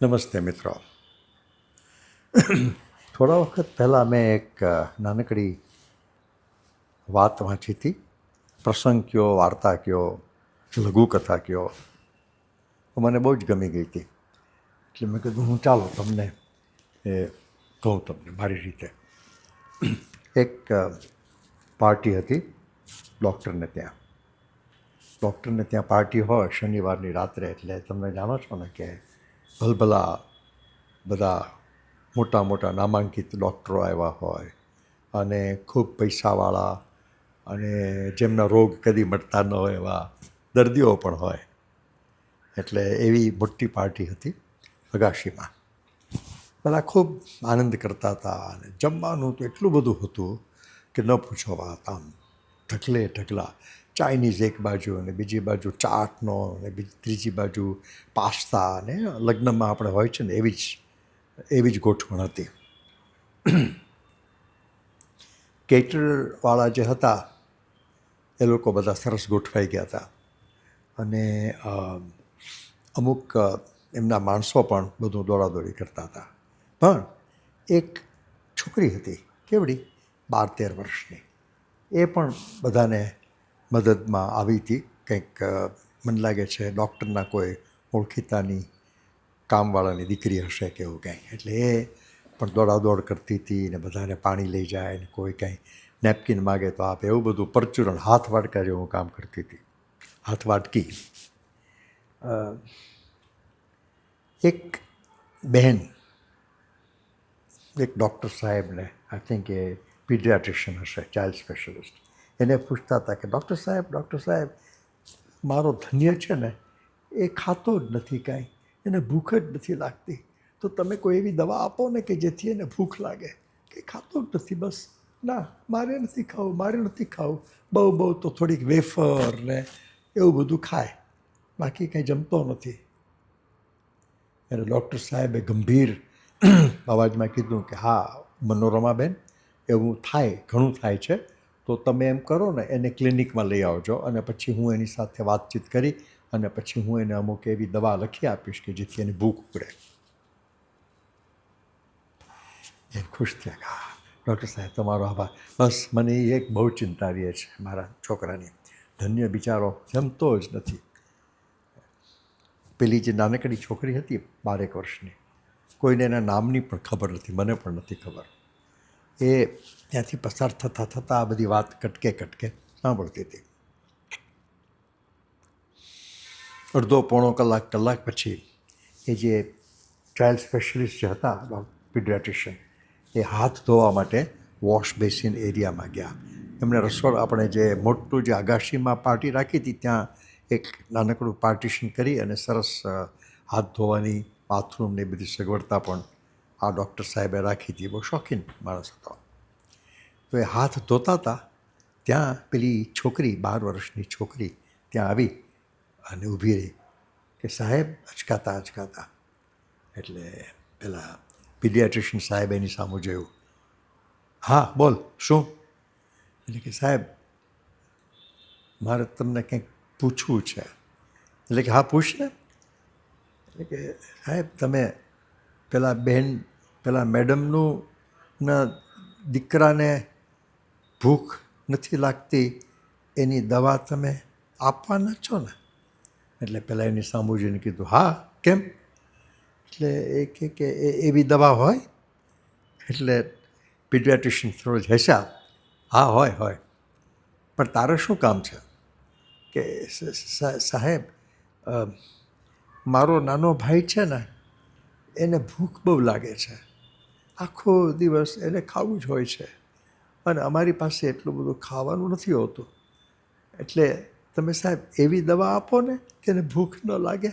નમસ્તે મિત્રો. થોડા વખત પહેલાં મેં એક નાનકડી વાત વાંચી હતી. પ્રસંગ કયો, વાર્તા કયો, લઘુકથા કયો, મને બહુ જ ગમી ગઈ હતી. એટલે મેં કીધું હું ચાલો તમને એ કહું તમને મારી રીતે. એક પાર્ટી હતી ડૉક્ટરને ત્યાં. ડૉક્ટરને ત્યાં પાર્ટી હોય શનિવારની રાત્રે, એટલે તમે જાણો છો ને કે ભલભલા બધા મોટા મોટા નામાંકિત ડૉક્ટરો આવ્યા હોય અને ખૂબ પૈસાવાળા અને જેમના રોગ કદી મટતા ન હોય એવા દર્દીઓ પણ હોય. એટલે એવી મોટી પાર્ટી હતી અગાશીમાં. બધા ખૂબ આનંદ કરતા હતા અને જમવાનું તો એટલું બધું હતું કે ન પૂછો વાત. આમ ઢગલે ઢગલા ચાઇનીઝ એક બાજુ અને બીજી બાજુ ચાટનો અને ત્રીજી બાજુ પાસ્તા અને લગ્નમાં આપણે હોય છે ને એવી જ ગોઠવણ હતી. કેટરવાળા જે હતા એ લોકો બધા સરસ ગોઠવાઈ ગયા હતા અને અમુક એમના માણસો પણ બધું દોડાદોડી કરતા હતા. પણ એક છોકરી હતી, કેવડી 12-13 વર્ષની. એ પણ બધાને મદદમાં આવી હતી. કંઈક મને લાગે છે ડૉક્ટરના કોઈ ઓળખીતાની કામવાળાની દીકરી હશે કે એવું કંઈ. એટલે એ પણ દોડાદોડ કરતી હતી ને બધાને પાણી લઈ જાય ને કોઈ કંઈ નેપકિન માગે તો આપે, એવું બધું પરચુરણ હાથ વાટકા જેવું કામ કરતી હતી. હાથ વાટકી. એક બહેન એક ડૉક્ટર સાહેબને, આઈ થિંક એ પીડિયાટ્રિશિયન હશે, ચાઇલ્ડ સ્પેશિયલિસ્ટ, એને પૂછતા હતા કે ડૉક્ટર સાહેબ મારો ધન્ય છે ને એ ખાતો જ નથી કાંઈ, એને ભૂખ જ નથી લાગતી, તો તમે કોઈ એવી દવા આપો ને કે જેથી એને ભૂખ લાગે. કે ખાતો જ નથી, બસ ના મારે નથી ખાવું, બહુ તો થોડીક વેફર ને એવું બધું ખાય, બાકી કંઈ જમતો નથી. એટલે ડૉક્ટર સાહેબે ગંભીર અવાજમાં કીધું કે હા મનોરમાબેન, એવું થાય, ઘણું થાય છે, તો તમે એમ કરો ને એને ક્લિનિકમાં લઈ આવજો અને પછી હું એની સાથે વાતચીત કરી અને પછી હું એને અમુક એવી દવા લખી આપીશ કે જેથી એની ભૂખ ઉગડે. એ ખુશ થયા. ડૉક્ટર સાહેબ તમારો આભાર. બસ મને એક બહુ ચિંતા રહે છે મારા છોકરાની. ધન્ય બિચારો જમતો જ નથી. પેલી જે નાનકડી છોકરી હતી 12 વર્ષની, કોઈને એના નામની પણ ખબર નથી, મને પણ નથી ખબર. એ ત્યાંથી પસાર થતાં આ બધી વાત કટકે સાંભળતી હતી. અડધો પોણો કલાક પછી એ જે ચાઇલ્ડ સ્પેશિયલિસ્ટ જે હતા પીડિયાટ્રિશિયન, એ હાથ ધોવા માટે વોશ બેસિન એરિયામાં ગયા. એમણે આપણે જે મોટું જે આગાશીમાં પાર્ટી રાખી હતી ત્યાં એક નાનકડું પાર્ટીશન કરી અને સરસ હાથ ધોવાની બાથરૂમની બધી સગવડતા પણ આ ડૉક્ટર સાહેબે રાખી હતી. બહુ શોખીન માણસ હતો. તો એ હાથ ધોતા હતા ત્યાં પેલી છોકરી, 12 વર્ષની છોકરી ત્યાં આવી અને ઊભી રહી કે સાહેબ અચકાતા. એટલે પેલા પીડિયાટ્રિશિયન સાહેબ એની સામું જોયું. હા બોલ, શું? એટલે કે સાહેબ મારે તમને કંઈક પૂછવું છે. એટલે કે હા પૂછ ને. એટલે કે સાહેબ તમે પેલા મેડમનું ના દીકરાને ભૂખ નથી લાગતી એની દવા તમે આપવાના છો ને? એટલે પેલા એની સામું જોઈને કીધું હા કેમ? એટલે એ કે એવી દવા હોય? એટલે પીડિયાટ્રિશિયન થોડો જ હસ્યા. હા હોય, પણ તારે શું કામ છે? કે સાહેબ મારો નાનો ભાઈ છે ને એને ભૂખ બહુ લાગે છે, આખો દિવસ એને ખાવું જ હોય છે અને અમારી પાસે એટલું બધું ખાવાનું નથી હોતું, એટલે તમે સાહેબ એવી દવા આપો ને કે એને ભૂખ ન લાગે.